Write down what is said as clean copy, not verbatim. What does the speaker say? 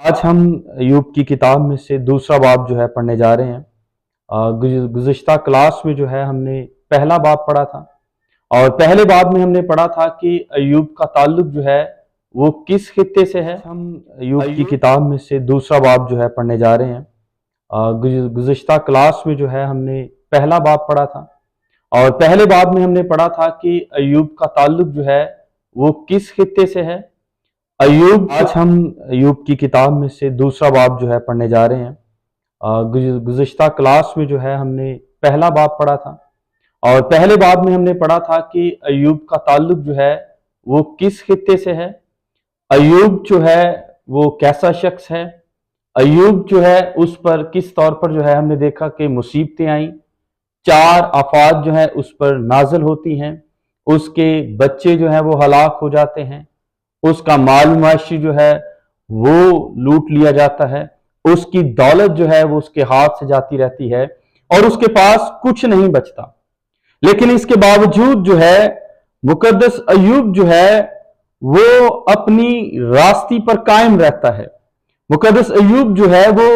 آج ہم ایوب کی کتاب میں سے دوسرا باب جو ہے پڑھنے جا رہے ہیں۔ گزشتہ کلاس میں جو ہے ہم نے پہلا باب پڑھا تھا، اور پہلے باب میں ہم نے پڑھا تھا کہ ایوب کا تعلق جو ہے وہ کس خطے سے ہے۔ ہم ایوب کی کتاب میں سے دوسرا باب جو ہے پڑھنے جا رہے ہیں۔ گزشتہ کلاس میں جو ہے ہم نے پہلا باب پڑھا تھا، اور پہلے باب میں ہم نے پڑھا تھا کہ ایوب کا تعلق جو ہے وہ کس خطے سے ہے۔ آج ہم ایوب کی کتاب میں سے دوسرا باب جو ہے پڑھنے جا رہے ہیں۔ گزشتہ کلاس میں جو ہے ہم نے پہلا باب پڑھا تھا، اور پہلے باب میں ہم نے پڑھا تھا کہ ایوب کا تعلق جو ہے وہ کس خطے سے ہے۔ ایوب جو ہے وہ کیسا شخص ہے، ایوب جو ہے اس پر کس طور پر جو ہے ہم نے دیکھا کہ مصیبتیں آئیں، 4 آفات جو ہے اس پر نازل ہوتی ہیں، اس کے بچے جو ہیں وہ ہلاک ہو جاتے ہیں، اس کا مال معاشی جو ہے وہ لوٹ لیا جاتا ہے، اس کی دولت جو ہے وہ اس کے ہاتھ سے جاتی رہتی ہے، اور اس کے پاس کچھ نہیں بچتا۔ لیکن اس کے باوجود جو ہے مقدس ایوب جو ہے وہ اپنی راستی پر قائم رہتا ہے۔ مقدس ایوب جو ہے وہ